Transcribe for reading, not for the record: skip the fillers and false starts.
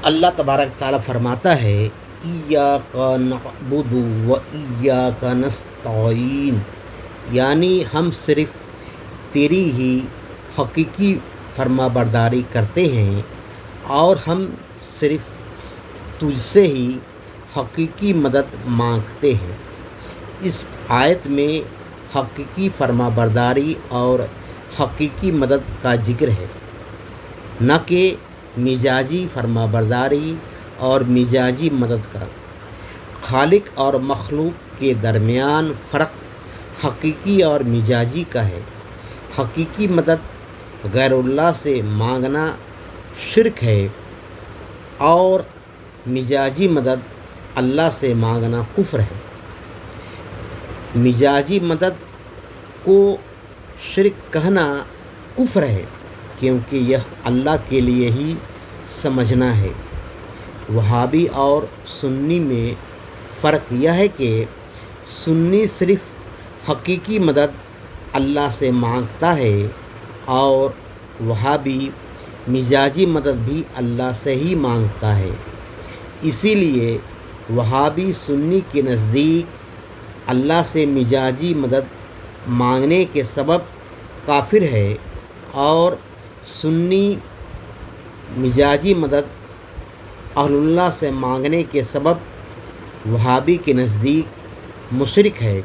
اللہ تبارک تعالیٰ فرماتا ہے ایاک نعبد و ایاک نستعین، یعنی ہم صرف تیری ہی حقیقی فرما برداری کرتے ہیں اور ہم صرف تجھ سے ہی حقیقی مدد مانگتے ہیں۔ اس آیت میں حقیقی فرما برداری اور حقیقی مدد کا ذکر ہے، نہ کہ مزاجی فرما برداری اور مزاجی مدد کا۔ خالق اور مخلوق کے درمیان فرق حقیقی اور مزاجی کا ہے۔ حقیقی مدد غیر اللہ سے مانگنا شرک ہے اور مزاجی مدد اللہ سے مانگنا کفر ہے۔ مزاجی مدد کو شرک کہنا کفر ہے کیونکہ یہ اللہ کے لیے ہی سمجھنا ہے۔ وہابی اور سنی میں فرق یہ ہے کہ سنی صرف حقیقی مدد اللہ سے مانگتا ہے اور وہابی مزاجی مدد بھی اللہ سے ہی مانگتا ہے۔ اسی لیے وہابی سنی کے نزدیک اللہ سے مزاجی مدد مانگنے کے سبب کافر ہے اور سنی مزاجی مدد اہل اللہ سے مانگنے کے سبب وہابی کے نزدیک مشرک ہے۔